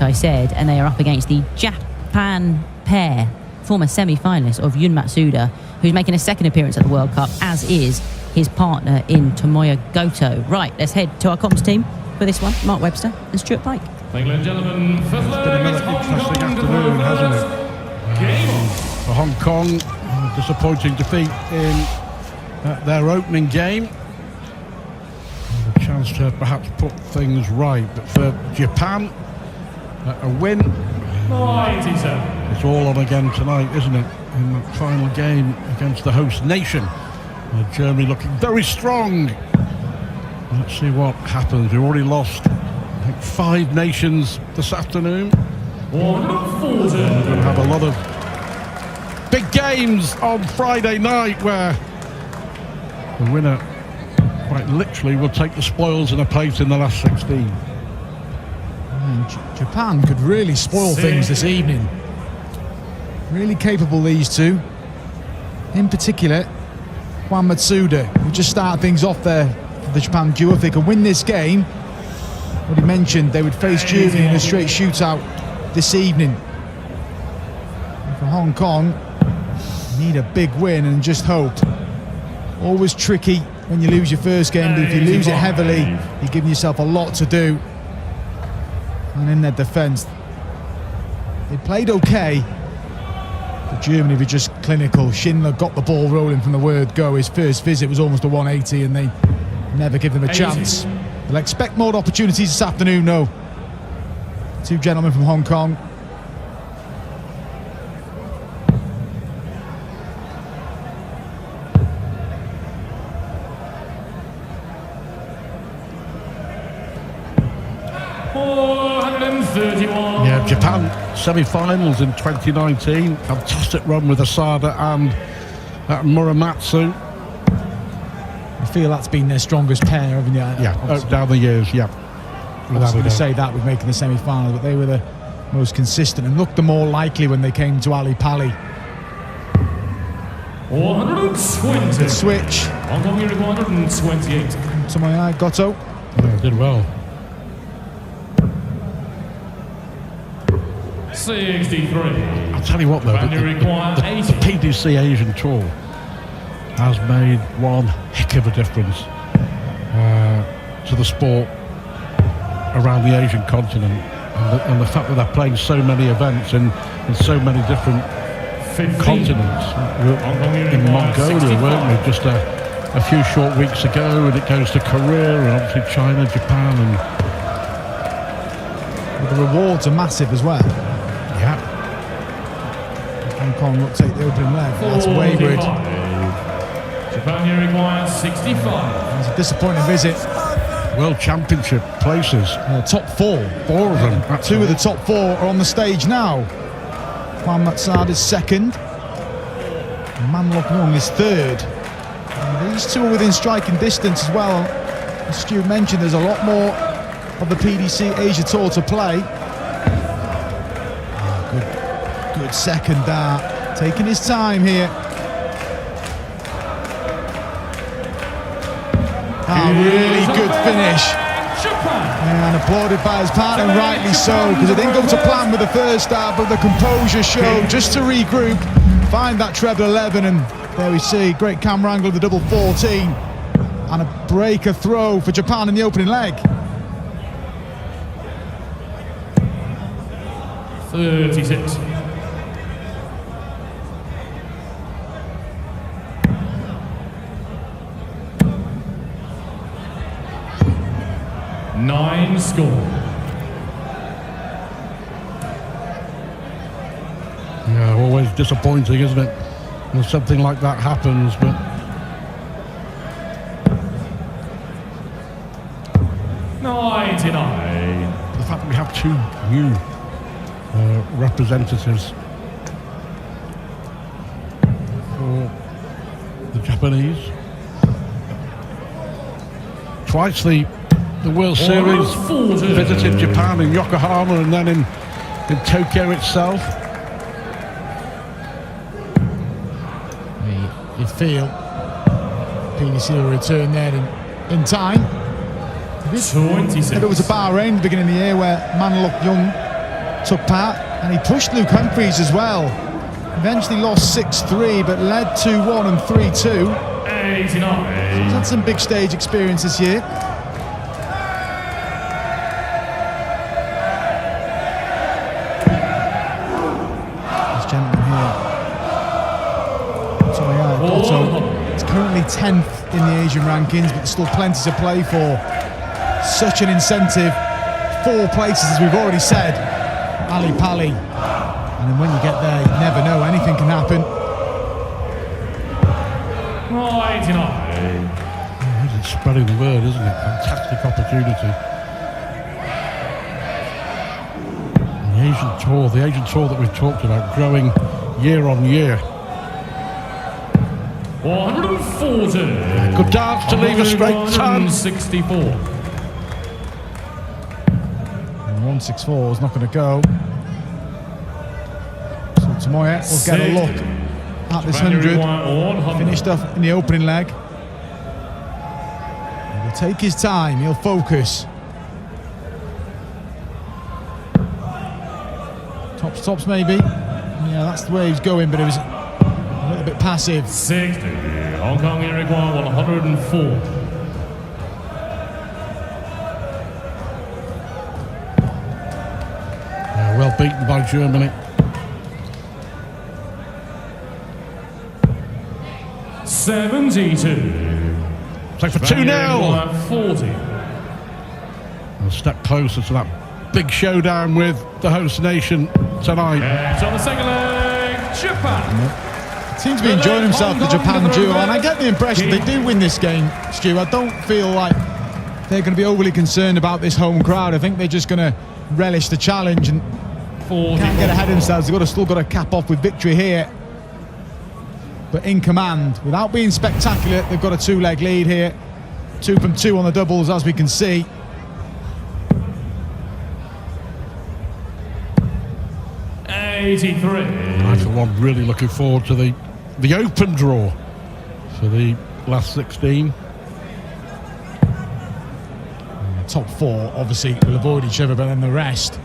I said, and they are up against the Japan pair, former semi-finalist of Yun Matsuda, who's making a second appearance at the World Cup, as is his partner in Tomoya Goto. Right, let's head to our comms team for this one. Mark Webster and Stuart Pike. Ladies and gentlemen, first leg, It's been another interesting afternoon, hasn't it? For Hong Kong, disappointing defeat in their opening game. A chance to perhaps put things right, but for Japan, a win. 97. It's all on again tonight, isn't it? In the final game against the host nation. Germany looking very strong. Let's see what happens. We've already lost, I think, 5 nations this afternoon. We're going to have a lot of big games on Friday night where the winner quite literally will take the spoils in a place in the last 16. Japan could really spoil things this evening. Really capable, these two. In particular, Juan Matsuda, who just started things off there for the Japan duo. If they could win this game, what he mentioned, they would face Germany in a straight shootout this evening. And for Hong Kong, need a big win and just hope. Always tricky when you lose your first game, but if you lose it heavily, you're giving yourself a lot to do. And in their defence, they played okay, but Germany were just clinical. Schindler got the ball rolling from the word go. His first visit was almost a 180 and they never give them a chance. They'll expect more opportunities this afternoon, though. 2 gentlemen from Hong Kong. Yeah, Japan semi-finals in 2019. Fantastic run with Asada and Muramatsu. I feel that's been their strongest pair, haven't you? Yeah, down the years, yeah. I was going to say that with making the semi-final, but they were the most consistent and looked the more likely when they came to Ali Pali. 120. Good switch. Hong Kong Unique 128. Tomoya Goto. Yeah, did well. 63. I'll tell you what though, the PDC Asian Tour has made one heck of a difference to the sport around the Asian continent, and the fact that they're playing so many events in so many different continents. In Mongolia, weren't we, just a few short weeks ago, and it goes to Korea and obviously China, Japan, and the rewards are massive as well. Yeah. Hong Kong will take the opening leg. That's wayward. Japan requires 65. It's a disappointing visit. World Championship places. Top 4. 4 of them. And 2 of the top 4 are on the stage now. Juan Matsuda is second. And Man Lok Wong is third. And these 2 are within striking distance as well. As Stu mentioned, there's a lot more of the PDC Asia Tour to play. Good second dart, taking his time here. Really good finish. And applauded by his partner, rightly so, because it didn't go to plan with the first dart, but the composure showed just to regroup, find that treble 11, and there we see, great camera angle of the double 14, and a breaker throw for Japan in the opening leg. 36. Nine score. Yeah, always disappointing, isn't it, when something like that happens, but 99. the fact that we have 2 new representatives for the Japanese. Twice the World Series visited Japan in Yokohama and then in Tokyo itself. You feel PDC will return there in time. 26. It was a Bahrain at the beginning of the year where Man Lok Young took part, and he pushed Luke Humphries as well. Eventually lost 6-3, but led 2-1 and 3-2. 89. He's had some big stage experience this year. This gentleman here, Otto, is currently 10th in the Asian rankings, but there's still plenty to play for. Such an incentive. 4 places, as we've already said. Ali Pali. And then when you get there, you never know, anything can happen. 89. It's spreading the word, isn't it? Fantastic opportunity. And the Asian tour that we've talked about, growing year on year. 140. Good dance to leave a straight turn. 164. And 164 is not going to go. So Tomoya will get a look at this 100. Finished off in the opening leg. He'll take his time, he'll focus. Tops maybe. Yeah, that's the way he's going, but it was a little bit passive. 60. Hong Kong Eric 104. Well beaten by Germany. 72. So for 2-0. 40. A step closer to that big showdown with the host nation tonight. It's on the second leg, Japan. Seems to be enjoying himself, the Japan duo, and I get the impression they do win this game, Stu. I don't feel like they're going to be overly concerned about this home crowd. I think they're just going to relish the challenge and can't get ahead of themselves. They've still got to cap off with victory here. But in command, without being spectacular, they've got a 2-leg lead here. 2 from 2 on the doubles, as we can see. I, for one, really looking forward to the open draw for the last 16. The top 4 obviously will avoid each other, but then the rest.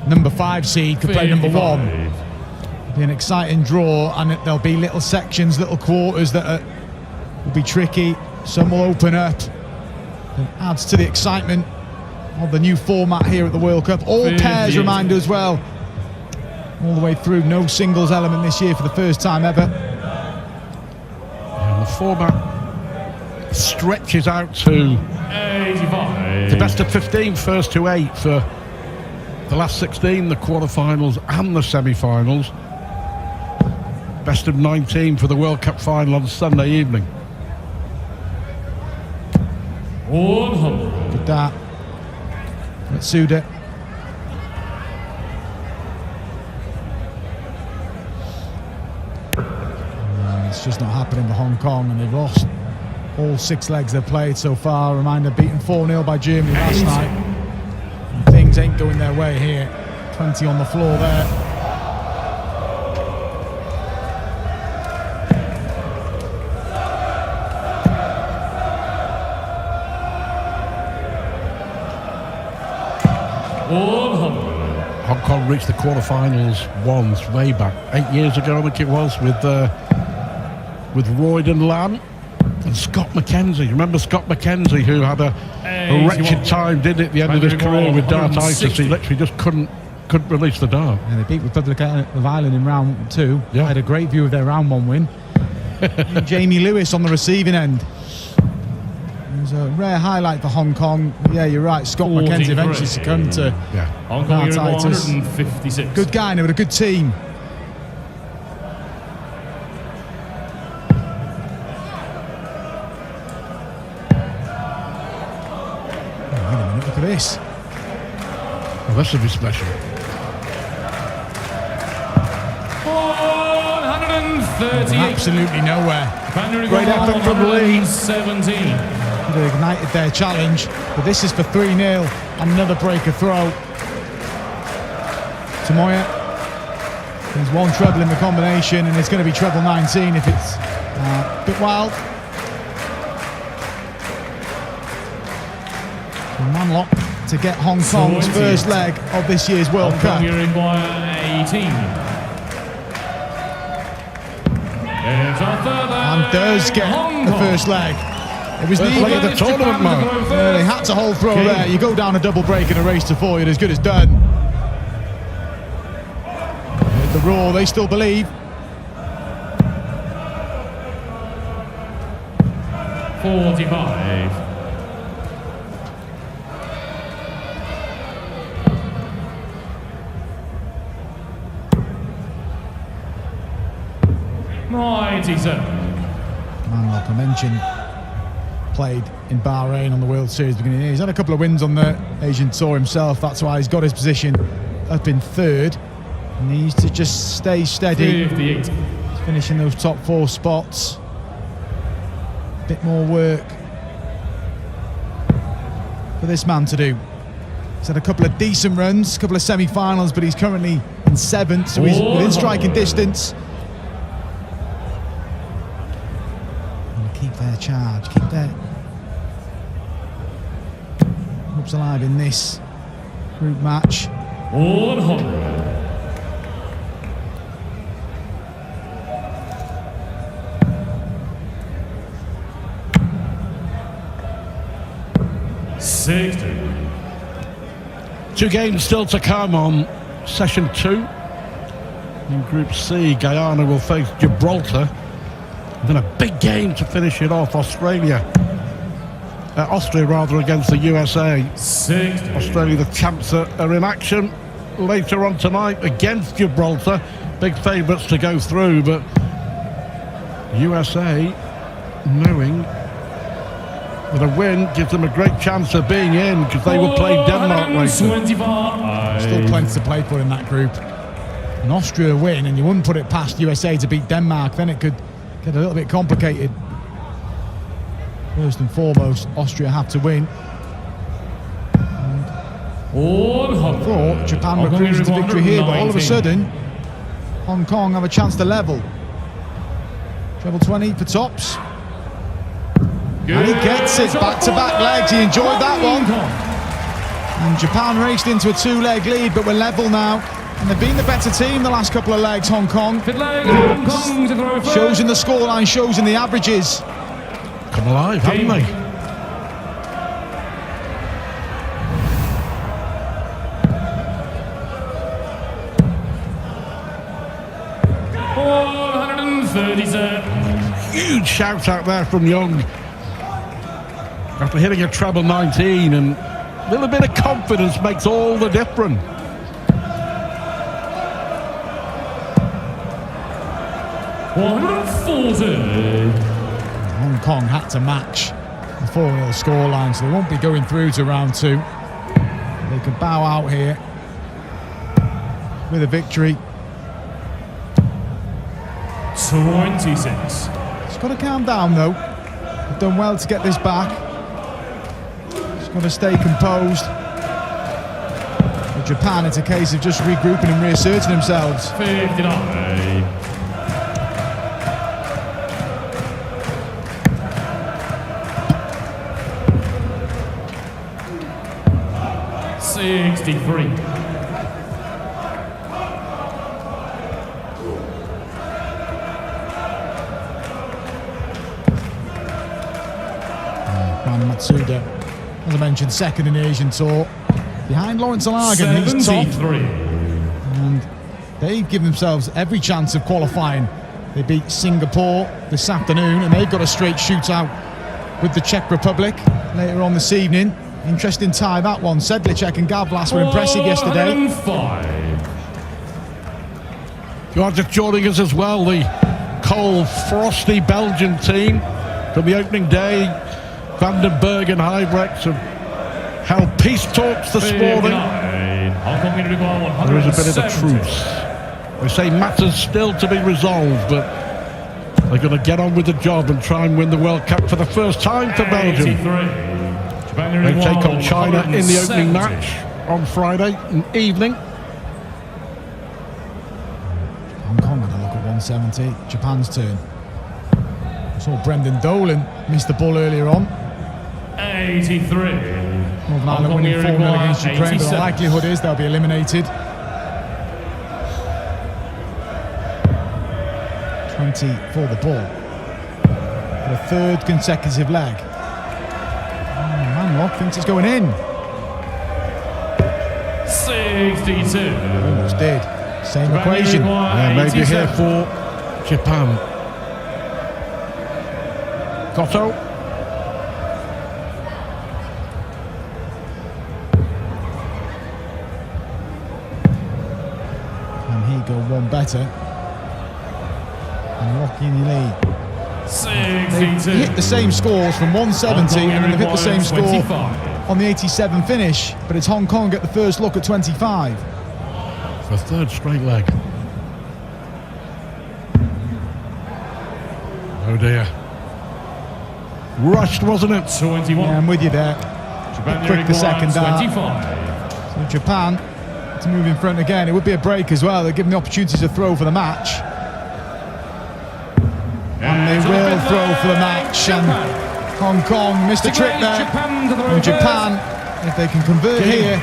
Number 5 seed could play number 1. It'll be an exciting draw, and there'll be little sections, little quarters that will be tricky. Some will open up. It adds to the excitement of the new format here at the World Cup. All pairs reminder as well. All the way through, no singles element this year for the first time ever. And the format stretches out to 85. the best of 15, first to 8 for the last 16, the quarterfinals and the semi-finals. Best of 19 for the World Cup final on Sunday evening. 100. Good that. Matsuda. It's just not happening for Hong Kong, and they've lost all 6 legs they've played so far. Reminder, beaten 4-0 by Germany last night. And things ain't going their way here. 20 on the floor there. Hong Kong reached the quarterfinals once, way back 8 years ago, I think it was, with Royd and Lam and Scott McKenzie. Remember Scott McKenzie, who had a wretched time, did it, at the end of his career with dartitis? He literally just couldn't release the dart. Yeah, they beat Republic of Ireland in round 2. Yeah. I had a great view of their round 1 win. Jamie Lewis on the receiving end. It was a rare highlight for Hong Kong. Yeah, you're right. Scott McKenzie eventually succumbed to Hong Kong dartitis. 156. Good guy, and they were a good team. Wait a minute, look at this. Well, this would be special. 138. Absolutely nowhere. Great effort from Lee. 17. They ignited their challenge, but this is for 3-0. Another breaker throw. Tomoya. There's 1 treble in the combination, and it's going to be treble 19 if it's a bit wild. So Manlock to get Hong Kong's first leg of this year's World Hong Cup. Kong, you require 18. And does get the first leg. It was First leg of the tournament, man. They had to hold throw there. You go down a double break in a race to 4, you're as good as done. The Raw, they still believe. 45. Man, like I mentioned, played in Bahrain on the World Series beginning of the year. He's had a couple of wins on the Asian Tour himself. That's why he's got his position up in 3rd. He needs to just stay steady. 58. He's finishing those top 4 spots. Bit more work for this man to do. He's had a couple of decent runs, a couple of semi-finals, but he's currently in 7th, so he's within striking distance. Keep their charge, keep their hopes alive in this group match. 100. Two games still to come on session 2. In Group C, Guyana will face Gibraltar. And then a big game to finish it off, Austria against the USA. 60. Australia, the champs, are in action later on tonight against Gibraltar. Big favourites to go through, but USA knowing that a win gives them a great chance of being in, because they will play Denmark later. Still plenty to play for in that group. An Austria win, and you wouldn't put it past USA to beat Denmark, then it could get a little bit complicated. First and foremost, Austria have to win. I thought Japan were cruising to victory here, but all of a sudden, Hong Kong have a chance to level. Treble 20 for tops. And he gets it, back-to-back legs. He enjoyed that one. And Japan raced into a 2-leg lead, but we're level now. And they've been the better team the last couple of legs, Hong Kong. Shows in the scoreline, shows in the averages. Come alive, haven't they? Huge shout out there from Young. After hitting a treble 19, and a little bit of confidence makes all the difference. Hong Kong had to match the 4-0 scoreline, so they won't be going through to round 2. They could bow out here with a victory. 26. Just got to calm down though. They've done well to get this back. Just got to stay composed. For Japan, it's a case of just regrouping and reasserting themselves. 59. 63. Matsuda, as I mentioned, 2nd in the Asian Tour, behind Lawrence Alagan. He's top, and they've given themselves every chance of qualifying. They beat Singapore this afternoon, and they've got a straight shootout with the Czech Republic later on this evening. Interesting tie, that one. Sedlicek and Gavlas were impressive yesterday. If you are just joining us as well, the cold, frosty Belgian team from the opening day, Vandenberg and Huybrechts, have held peace talks this morning. There is a bit of a truce. They say matters still to be resolved, but they're going to get on with the job and try and win the World Cup for the first time for Belgium. They take on China in the opening match on Friday evening. Hong Kong had a look at 170. Japan's turn. I saw Brendan Dolan miss the ball earlier on. 83. Northern Ireland winning 4-0 against Ukraine, but the likelihood is they'll be eliminated. 20 for the ball. For a third consecutive leg. Manlock thinks it's going in. 62. Almost did. Same equation. Yeah, maybe here for Japan. Goto. And he go one better. And Rocky in the lead. 62. They hit the same scores from 170 and then they've hit the same score 25. on the 87 finish, but it's Hong Kong at the first look at 25. For a third straight leg. Oh dear. Rushed, wasn't it? 21. Yeah, I'm with you there. Japan Quick the second out. 25. So Japan to move in front again. It would be a break as well. They're given the opportunity to throw for the match. And they will throw for the match. And Hong Kong missed a trick there. And Japan, if they can convert here,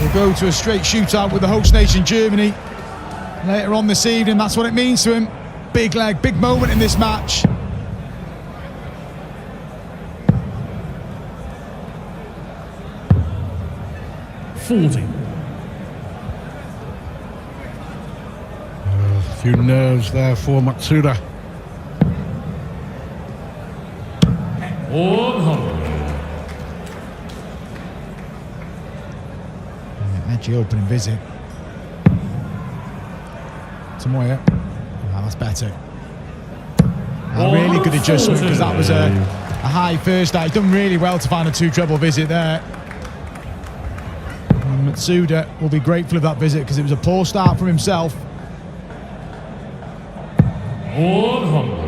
will go to a straight shootout with the host nation Germany later on this evening. That's what it means to him. Big leg, big moment in this match. A few nerves there for Matsuda. 100. Edgy opening visit. Tomoya. Oh, that's better. A really good adjustment because that was a high first out. He's done really well to find a two-treble visit there. And Matsuda will be grateful of that visit because it was a poor start from himself. 100.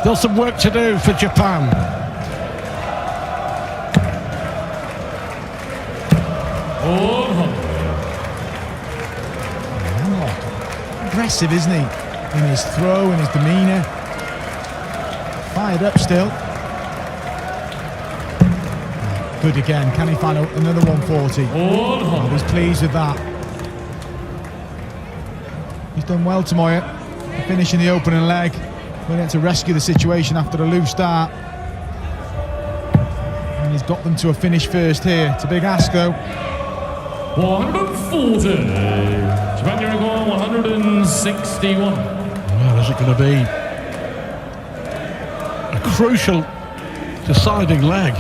Still some work to do for Japan. Aggressive, isn't he? In his throw, in his demeanour. Fired up still. Good again. Can he find another 140? Oh, he's pleased with that. He's done well, Tomoya. Finishing the opening leg. Went in to rescue the situation after a loose start. And he's got them to a finish first here. It's a big ask, though. 140. Japan Uruguay 161. Well, is it going to be a crucial deciding leg?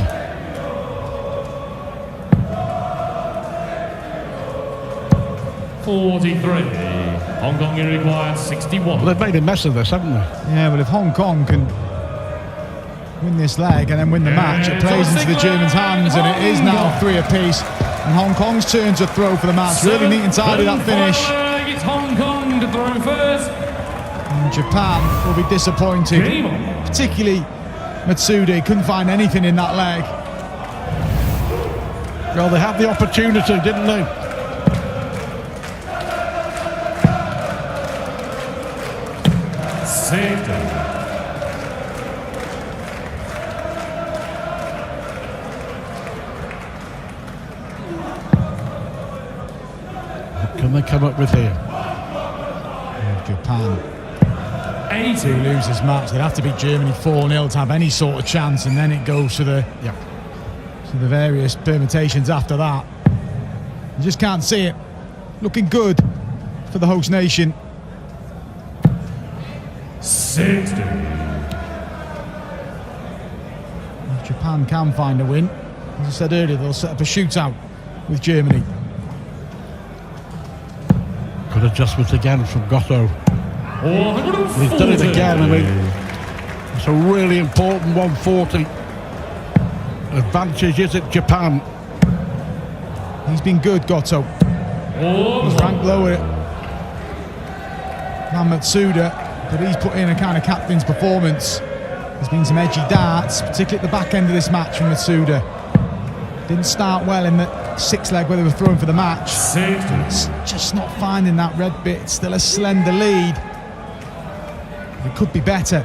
Hong Kong Uruguay 61. Well, they've made a mess of this, haven't they? Yeah, but if Hong Kong can win this leg and then win the match, it plays into the Germans' hands, and it is now 3 apiece. And Hong Kong's turn to throw for the match. Really neat and tidy, that finish. It's Hong Kong to throw first. And Japan will be disappointed, particularly Matsuda. Couldn't find anything in that leg. Well, they had the opportunity, didn't they? What can they come up with here? Japan. 80 to lose this match. They'd have to beat Germany 4-0 to have any sort of chance, and then it goes to the various permutations after that. You just can't see it. Looking good for the host nation. 60. If Japan can find a win, as I said earlier, they'll set up a shootout with Germany. Good adjustment again from Goto. He's done it again. I mean, it's a really important 140. Advantage is at Japan. He's been good, Goto. He's ranked lower than Matsuda, but he's put in a kind of captain's performance. There's been some edgy darts, particularly at the back end of this match from Matsuda. Didn't start well in the 6th leg where they were throwing for the match. It's just not finding that red bit. It's still a slender lead. It could be better.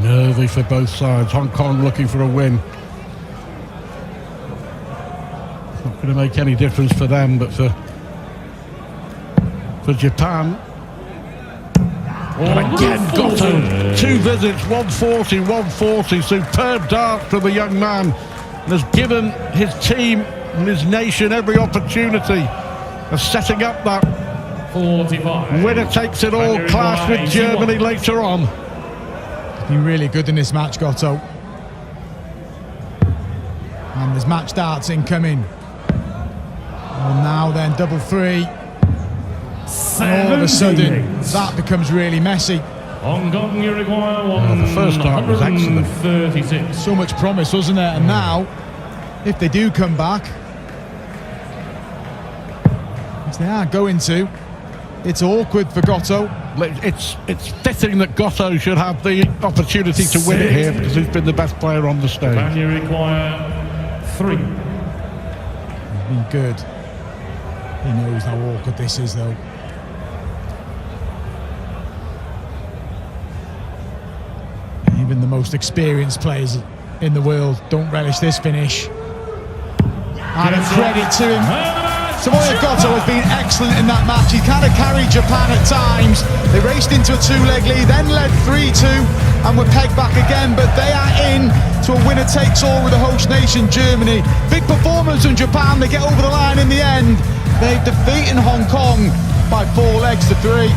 Nervy for both sides. Hong Kong looking for a win. Not going to make any difference for them, but for Japan. And again, Goto, 2 visits, 140, 140. Superb dart from the young man, and has given his team and his nation every opportunity of setting up that 45. winner takes it all clash with Germany later on. He's been really good in this match, Goto. And there's match darts incoming. And now then, double 3. And all of a sudden, that becomes really messy. Hong Kong, Uruguay, The first dart was excellent. 36. So much promise, wasn't there? And now, if they do come back, which they are going to, it's awkward for Goto. It's fitting that Goto should have the opportunity to win it here, because he's been the best player on the stage. Japan, Uruguay, 3. He's been good. He knows how awkward this is, though. Even the most experienced players in the world don't relish this finish. And credit to him. Tomoya Goto has been excellent in that match. He kind of carried Japan at times. They raced into a 2-leg lead, then led 3-2 and were pegged back again, but they are in to a winner-takes-all with the host nation, Germany. Big performance from Japan. They get over the line in the end. They've defeated Hong Kong by 4 legs to 3.